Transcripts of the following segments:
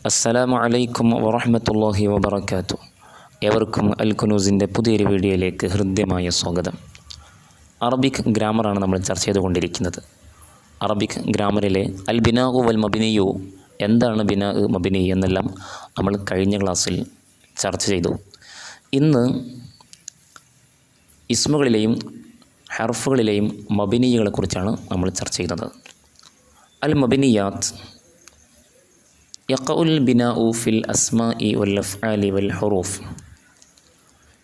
അസ്സലാമു അലൈക്കും വറഹ്മത്തുള്ളാഹി വബറകാതുഹു. ഏവർക്കും അൽ കുനൂസിൻ്റെ പുതിയൊരു വീഡിയോയിലേക്ക് ഹൃദ്യമായ സ്വാഗതം. അറബിക് ഗ്രാമറാണ് നമ്മൾ ചർച്ച ചെയ്തുകൊണ്ടിരിക്കുന്നത്. അറബിക് ഗ്രാമറിലെ അൽ ബിനാഉ വൽ മബിനിയു, എന്താണ് ബിനാ മബിനി എന്നെല്ലാം നമ്മൾ കഴിഞ്ഞ ക്ലാസ്സിൽ ചർച്ച ചെയ്തു. ഇന്ന് ഇസ്മുകളിലെയും ഹർഫുകളിലെയും മബിനികളെക്കുറിച്ചാണ് നമ്മൾ ചർച്ച ചെയ്യുന്നത്. അൽ മബിനിയാത്ത് യഖഉൽ ബിനാഉ ഫിൽ അസ്മാഇ വൽ അഫ്ആലി വൽ ഹുറൂഫ്.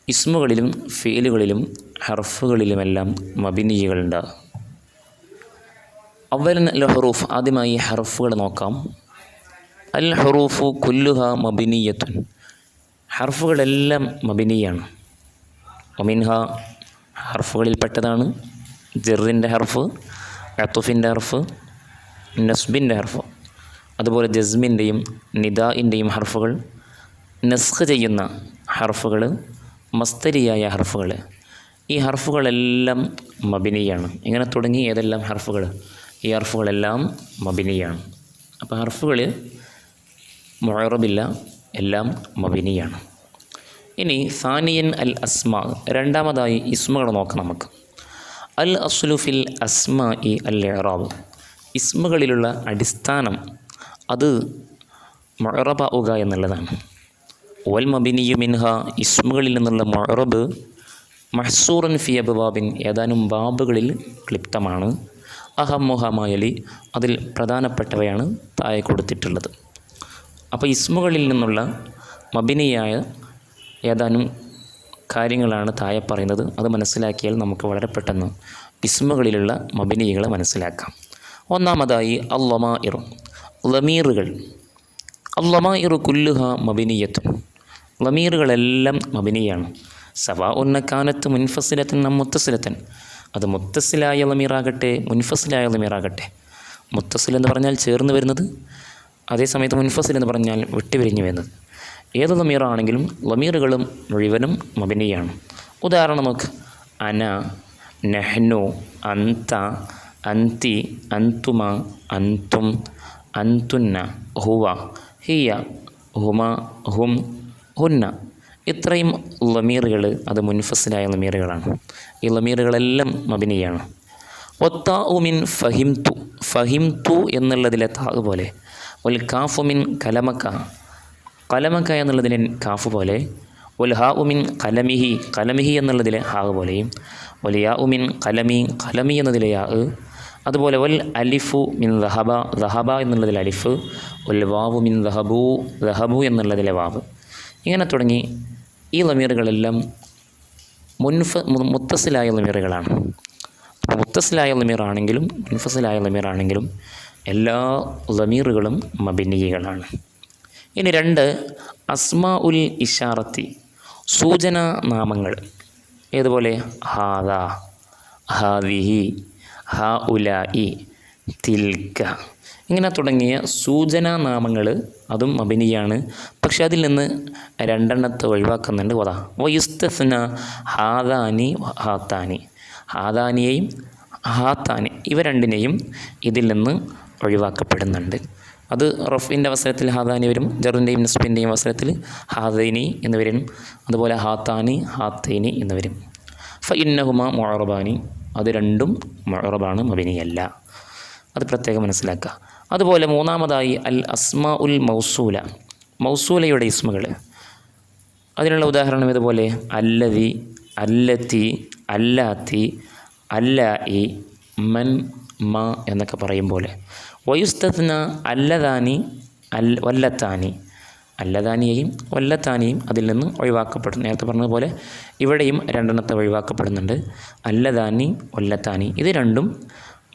ഇസ്മുകളിലും ഫീലുകളിലും ഹർഫുകളിലുമെല്ലാം മബിനികളുണ്ട്. അവലൻ അൽ ഹുറൂഫ്, ആദ്യമായി ഹർഫുകൾ നോക്കാം. അൽ ഹുറൂഫു കുല്ലുഹ മബിനിയത്തുൻ, ഹർഫുകളെല്ലാം മബിനിയാണ്. ഒമിൻഹ, ഹർഫുകളിൽപ്പെട്ടതാണ് ജറിൻ്റെ ഹർഫ്, അത്തുഫിൻ്റെ ഹർഫ്, നസ്ബിൻ്റെ ഹർഫ്, അതുപോലെ ജസ്മിൻ്റെയും നിദാഇൻ്റെയും ഹർഫുകൾ, നസ്ഖ് ചെയ്യുന്ന ഹർഫുകൾ, മസ്തരിയായ ഹർഫുകൾ. ഈ ഹർഫുകളെല്ലാം മബിനിയാണ്. ഇങ്ങനെ തുടങ്ങി ഏതെല്ലാം ഹർഫുകൾ, ഈ ഹർഫുകളെല്ലാം മബിനിയാണ്. അപ്പോൾ ഹർഫുകൾ മുഅറബില്ല, എല്ലാം മബിനിയാണ്. ഇനി സാനിയൻ അൽ അസ്മാ, രണ്ടാമതായി ഇസ്മുകൾ നോക്കാം നമുക്ക്. അൽ അസ്ലു ഫിൽ അസ്മാഇ അൽ ഇഅ്റാബ്, ഇസ്മുകളിലുള്ള അടിസ്ഥാനം അത് മുഅറബാവുക എന്നുള്ളതാണ്. വൽ മബിനിയു മിൻഹ, ഇസ്മുകളിൽ നിന്നുള്ള മുഅറബ് മഹ്സൂറൻ ഫി അബ്വാബിൻ, ഏതാനും ബാബുകളിൽ ക്ലിപ്തമാണ്. അഹമ്മുഹമായലി, അതിൽ പ്രധാനപ്പെട്ടവയാണ് താഴെ കൊടുത്തിട്ടുള്ളത്. അപ്പോൾ ഇസ്മുകളിൽ നിന്നുള്ള മബിനിയായ ഏതാനും കാര്യങ്ങളാണ് താഴെ പറയുന്നത്. അത് മനസ്സിലാക്കിയാൽ നമുക്ക് വളരെ പെട്ടെന്ന് ഇസ്മുകളിലുള്ള മബിനികളെ മനസ്സിലാക്കാം. ഒന്നാമതായി അല്ലമാഇറു, ലമീറുകൾ. അല്ലമാഇറു കുല്ലുഹ മബിനിയത്തുൻ, ലമീറുകളെല്ലാം മബിനിയാണ്. സവാഉന്ന കാനത്ത് മുൻഫസിലത്തൻ നം മുത്തസിലത്തൻ, അത് മുത്തസിലായ ലമീറാകട്ടെ മുൻഫസിലായ ലമീറാകട്ടെ. മുത്തസിൽ എന്ന് പറഞ്ഞാൽ ചേർന്ന് വരുന്നത്, അതേസമയത്ത് മുൻഫസിൽ എന്ന് പറഞ്ഞാൽ വിട്ടുപിരിഞ്ഞു വരുന്നത്. ഏത് ലമീറാണെങ്കിലും ലമീറുകളും മുഴുവനും മബിനിയാണ്. ഉദാഹരണം നോക്ക്. അന, നഹ്നു, അന്ത, അന്തി, അന്തുമ, അന്തും, അന്തുന്ന, ഹുവ, ഹിയ, ഹുമ, ഹും, ഹുന്ന. ഇത്രയും ലമീറുകൾ അത് മുൻഫസിലായ ലമീറുകളാണ്. ഈ ലമീറുകളെല്ലാം മബിനിയാണ്. ഒത്താഉ മിൻ ഫഹിംതു, ഫഹിംതു എന്നുള്ളതിലെ താഗ് പോലെ. ഒൽ കാഫു മിൻ കലമക്ക, കലമക്ക എന്നുള്ളതിലെ കാഫ് പോലെ. ഒൽ ഹാ ഉമിൻ കലമിഹി, കലമിഹി എന്നുള്ളതിലെ ഹാഗ് പോലെയും. ഒൽ യാ ഉമിൻ കലമി, കലമി എന്നതിലെ യാ. അതുപോലെ ഒൽ അലിഫു മിൻ ദഹബ, ദഹബ എന്നുള്ളതിലെ അലിഫ്. ഒൽ വാവു മിൻ ദഹബു, ദഹബു എന്നുള്ളതിലെ വാവ്. ഇങ്ങനെ തുടങ്ങി ഈ ലമീറുകളെല്ലാം മുത്തസിലായ ലമീറുകളാണ്. അപ്പോൾ മുത്തസിലായ ലമീറാണെങ്കിലും മുൻഫസിലായ ലമീറാണെങ്കിലും എല്ലാ ലമീറുകളും മബിനികളാണ്. ഇനി രണ്ട്, അസ്മാ ഉൽ ഇഷാറത്തി, സൂചനാ നാമങ്ങൾ. ഏതുപോലെ ഹാദ, ഹാദിഹി, ഹാ ഉലായി, തിൽക്ക, ഇങ്ങനെ തുടങ്ങിയ സൂചനാ നാമങ്ങൾ അതും മബിനിയാണ്. പക്ഷെ അതിൽ നിന്ന് രണ്ടെണ്ണത്തെ ഒഴിവാക്കുന്നുണ്ട്. വദാ വയുസ്തസ്ന ഹാദാനി ഹാത്താനി, ഹാദാനിയെയും ഹാത്താനി ഇവ രണ്ടിനെയും ഇതിൽ നിന്ന് ഒഴിവാക്കപ്പെടുന്നുണ്ട്. അത് റഫിൻ്റെ അവസരത്തിൽ ഹാദാനി വരും, ജറിൻ്റെയും നസ്ബിൻ്റെയും അവസരത്തിൽ ഹാദൈനി എന്ന് വരും. അതുപോലെ ഹാത്താനി, ഹാത്തൈനി എന്ന് വരും. ഫഇന്നഹുമ മുഅറബാനി, അത് രണ്ടും മുഅറബാണ്, മബിനിയല്ല. അത് പ്രത്യേകം മനസ്സിലാക്കുക. അതുപോലെ മൂന്നാമതായി അൽ അസ്മാ ഉൽ മൗസൂല, മൗസൂലയുടെ ഇസ്മുകൾ. അതിനുള്ള ഉദാഹരണം ഇതുപോലെ അല്ലദി, അല്ലത്തി, അല്ലാത്തി, അല്ലായി, മൻ, മ എന്നൊക്കെ പറയും പോലെ. വയുസ്തസ്ന അല്ലദാനി, വല്ലത്താനി, അല്ലദാനിയെയും വല്ലത്താനിയും അതിൽ നിന്ന് ഒഴിവാക്കപ്പെടും. നേരത്തെ പറഞ്ഞതുപോലെ ഇവിടെയും രണ്ടെണ്ണത്തെ ഒഴിവാക്കപ്പെടുന്നുണ്ട്. അല്ലദാനി, വല്ലത്താനി, ഇത് രണ്ടും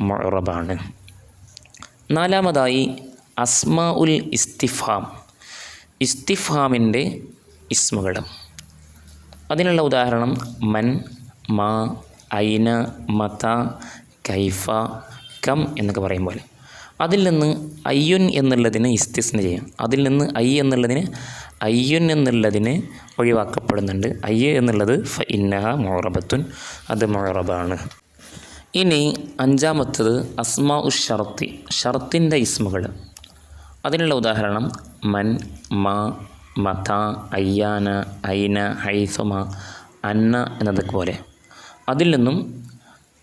മുഅറബാണ്. നാലാമതായി അസ്മാ ഉൽ ഇസ്തിഫാം, ഇസ്തിഫാമിൻ്റെ ഇസ്മുകൾ. അതിനുള്ള ഉദാഹരണം മൻ, മാ, ഐന, മത, കൈഫ, കം എന്നൊക്കെ പറയും പോലെ. അതിൽ നിന്ന് അയ്യുൻ എന്നുള്ളതിനെ ഇസ്തിസ്ന ചെയ്യാം. അതിൽ നിന്ന് അയ്യുൻ എന്നുള്ളതിനെ ഒഴിവാക്കപ്പെടുന്നുണ്ട്. അയ്യ എന്നുള്ളത് ഫഇന്നഹ മുഅറബത്തുൻ, അത് മുഅറബാണ്. ഇനി അഞ്ചാമത്തത് അസ്മാ ഉ ഷർത്തി, ഷർത്തിൻ്റെ ഇസ്മുകൾ. അതിനുള്ള ഉദാഹരണം മൻ, മാ, മത, അയ്യാന, ഐന, ഹൈസുമ, അന്ന എന്നതൊക്കെ അതിൽ നിന്നും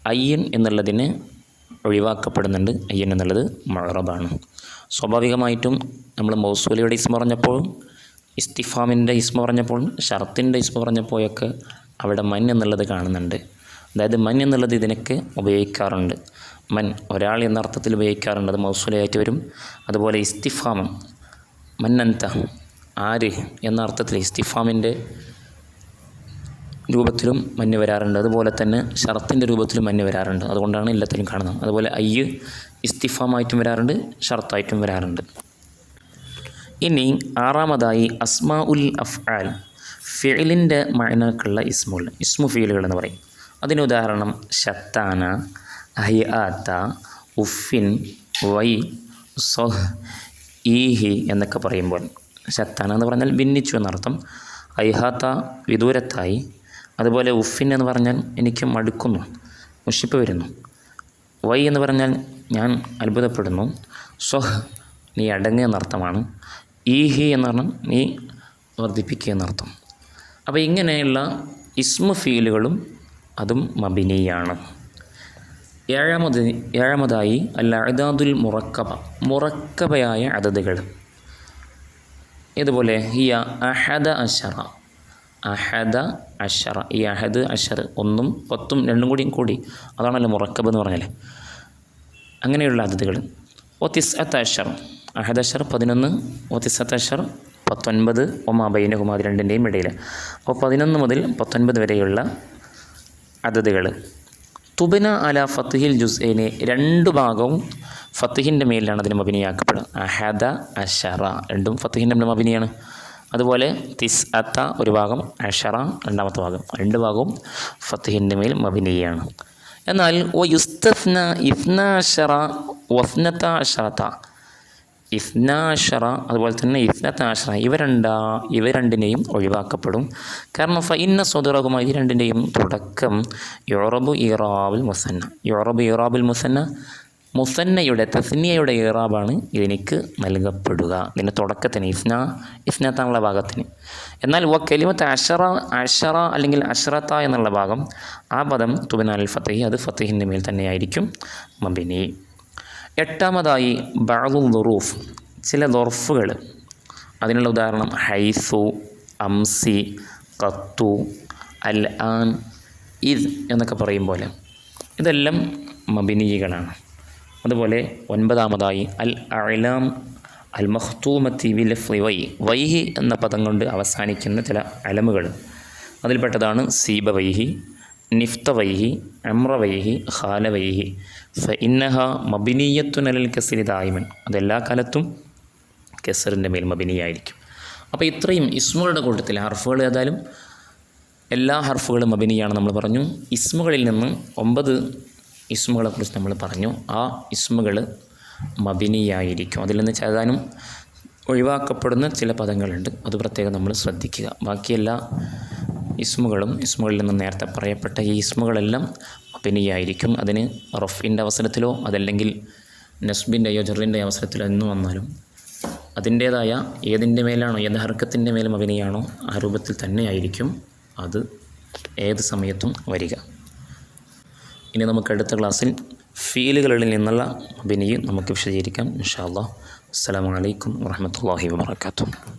അയ്യൻ എന്നുള്ളതിന് ഒഴിവാക്കപ്പെടുന്നുണ്ട്. അയ്യൻ എന്നുള്ളത് മുഅറബാണ്. സ്വാഭാവികമായിട്ടും നമ്മൾ മൗസൂലയുടെ ഇസ്മ പറഞ്ഞപ്പോൾ, ഇസ്തിഫാമിൻ്റെ ഇസ്മ പറഞ്ഞപ്പോൾ, ഷർത്തിൻ്റെ ഇസ്മ പറഞ്ഞപ്പോഴൊക്കെ അവിടെ മൻ എന്നുള്ളത് കാണുന്നുണ്ട്. അതായത് മൻ എന്നുള്ളത് ഇതിനൊക്കെ ഉപയോഗിക്കാറുണ്ട്. മൻ ഒരാൾ എന്ന അർത്ഥത്തിൽ ഉപയോഗിക്കാറുണ്ട്, അത് മൗസൂലയായിട്ട് വരും. അതുപോലെ ഇസ്തിഫാം മന്നന്ത ആര് എന്ന അർത്ഥത്തിൽ ഇസ്തിഫാമിൻ്റെ രൂപത്തിലും മഞ്ഞ് വരാറുണ്ട്. അതുപോലെ തന്നെ ഷർത്തിൻ്റെ രൂപത്തിലും മഞ്ഞ് വരാറുണ്ട്. അതുകൊണ്ടാണ് എല്ലാത്തിലും കാണുന്നത്. അതുപോലെ അയ്യ് ഇസ്തിഫാമായിട്ടും വരാറുണ്ട്, ഷർത്തായിട്ടും വരാറുണ്ട്. ഇനി ആറാമതായി അസ്മാ ഉൽ അഫ്ആൽ, ഫിഇലിൻ്റെ മഅനക്കുള്ള ഇസ്മു ഫീലുകൾ എന്ന് പറയും. അതിന് ഉദാഹരണം ഷത്താന, ഹയ്ആത്ത, ഉഫിൻ, വൈ, സൊഹ്, ഈഹി എന്നൊക്കെ പറയുമ്പോൾ ഷത്താന എന്ന് പറഞ്ഞാൽ ഭിന്നിച്ചു എന്നർത്ഥം. ഹയ്ഹാത്ത വിദൂരത്തായി. അതുപോലെ ഉഫിൻ എന്ന് പറഞ്ഞാൽ എനിക്ക് മടുക്കുന്നു, മുഷിപ്പ് വരുന്നു. വൈ എന്ന് പറഞ്ഞാൽ ഞാൻ അത്ഭുതപ്പെടുന്നു. സ്വഹ് നീ അടങ്ങുക എന്നർത്ഥമാണ്. ഈഹി എന്ന് പറഞ്ഞാൽ നീ വർദ്ധിപ്പിക്കുക എന്നർത്ഥം. അപ്പോൾ ഇങ്ങനെയുള്ള ഇസ്മു ഫീലുകളും അതും മബിനിയാണ്. ഏഴാമതായി അൽ അഅദാദുൽ മുറക്കബയായ അദദുകൾ. ഇതുപോലെ ഹിയ അഹദ അഷറ, ഈ അഹദ് അഷർ 1ഉം 10ഉം 2ഉം കൂടി അതാണല്ലോ മുറക്കബ് എന്ന് പറഞ്ഞാൽ. അങ്ങനെയുള്ള അദദുകൾ. ഒത്തിസ്അത്ത് അഷർ, അഹദ് അഷർ 11, ഒത്തിസ്അത്ത് അഷർ 19, ഒമാ ബൈനഹുമ അത് രണ്ടിൻ്റെയും ഇടയിൽ. അപ്പോൾ 11 മുതൽ 19 വരെയുള്ള അദദുകൾ. തുബ്ന അല ഫത്ഹിൽ ജുസ്ഐനി, 2 ഭാഗവും ഫത്ഹിൻ്റെ മേലിലാണ് അതിന് മബിനിയാക്കപ്പെടുക. അഹദ അഷറ രണ്ടും ഫത്ഹിൻ്റെ മേൽ മബിനിയാണ്. അതുപോലെ തിസ്അത്ത ഒരു ഭാഗം, അഷറ രണ്ടാമത്തെ ഭാഗം, 2 ഭാഗവും ഫത്ഹിൻ്റെ മേൽ മബിനിയാണ്. എന്നാൽ ഓ യുസ്തസ്ന ഇസ്നാശറ വസ്നത അഷറത്ത, ഇസ്നാശറ അതുപോലെ തന്നെ ഇസ്നത്താശറ ഇവ രണ്ടിനെയും ഒഴിവാക്കപ്പെടും. കാരണം ഫഇന്ന സ്വദറഹുമ ഇത് രണ്ടിൻ്റെയും തുടക്കം യുറബു ഇറാബുൽ മുസന്ന, യുറബു ഇറാബുൽ മുസന്ന, മുസന്നയുടെ തസ്നിയയുടെ ഇറാബാണ് ഇതിനിക്ക് നൽകപ്പെടുക. ഇതിൻ്റെ തുടക്കത്തിന് ഇസ്നാത്താനുള്ള ഭാഗത്തിന്. എന്നാൽ കലിമത്ത് അഷറ അല്ലെങ്കിൽ അഷ്റത്ത എന്നുള്ള ഭാഗം, ആ പദം തുബ്ന അൽ ഫത്ഹി, അത് ഫത്ഹിൻ്റെ മേൽ തന്നെയായിരിക്കും മബിനി. എട്ടാമതായി ബഅദുൽ ദുറൂഫ്, ചില ദുർഫുകൾ. അതിനുള്ള ഉദാഹരണം ഹൈസു, അംസി, ഖത്തു, അൽ ആൻ, ഇദ് എന്നൊക്കെ പറയും പോലെ ഇതെല്ലാം മബിനികളാണ്. അതുപോലെ 9ാമതായി അൽ അഅ്ലാം അൽ മഖ്തൂമത്തി ബിൽ വൈഹി എന്ന പദം കൊണ്ട് അവസാനിക്കുന്ന ചില അലമുകൾ. അതിൽപ്പെട്ടതാണ് സീബവൈഹി, നിഫ്തവൈഹി, അമ്രവൈഹി, ഖാലവൈഹി. ഫഇന്നഹ മബിനിയത്തുൻ അലൽ കസ്രി ദായിമൻ, അതെല്ലാ കാലത്തും കെസറിൻ്റെ മേൽ മബിനിയായിരിക്കും. അപ്പോൾ ഇത്രയും ഇസ്മുകളുടെ കൂട്ടത്തിൽ ഹർഫുകൾ ഏതായാലും എല്ലാ ഹർഫുകളും മബിനിയാണ് നമ്മൾ പറഞ്ഞു. ഇസ്മുകളിൽ നിന്ന് 9 ഇസ്മുകളെ കുറിച്ച് നമ്മൾ പറഞ്ഞു. ആ ഇസ്മുകൾ മബിനിയായിരിക്കും. അതിൽ നിന്ന് ചേതാനും ഒഴിവാക്കപ്പെടുന്ന ചില പദങ്ങളുണ്ട്, അത് പ്രത്യേകം നമ്മൾ ശ്രദ്ധിക്കുക. ബാക്കിയെല്ലാ ഇസ്മുകളിൽ നിന്ന് നേരത്തെ പറയപ്പെട്ട ഈ ഇസ്മുകളെല്ലാം മബിനിയായിരിക്കും. അതിന് റഫിൻ്റെ അവസരത്തിലോ അതല്ലെങ്കിൽ നസ്ബിൻ്റെയോ ജറിൻ്റെ അവസരത്തിലോ എന്ന് വന്നാലും അതിൻ്റേതായ ഏതിൻ്റെ മേലാണോ, ഏത് ഹർക്കത്തിൻ്റെ മേൽ മബിനിയാണോ ആ രൂപത്തിൽ തന്നെയായിരിക്കും അത് ഏത് സമയത്തും വരിക. ഇനി നമുക്ക് അടുത്ത ക്ലാസ്സിൽ ഫീലുകളിൽ നിന്നുള്ള മബിനിയും നമുക്ക് വിശദീകരിക്കാം ഇൻഷാ അല്ലാഹ്. അസ്സലാമു അലൈക്കും വറഹ്മത്തുള്ളാഹി വബറകാതുഹു.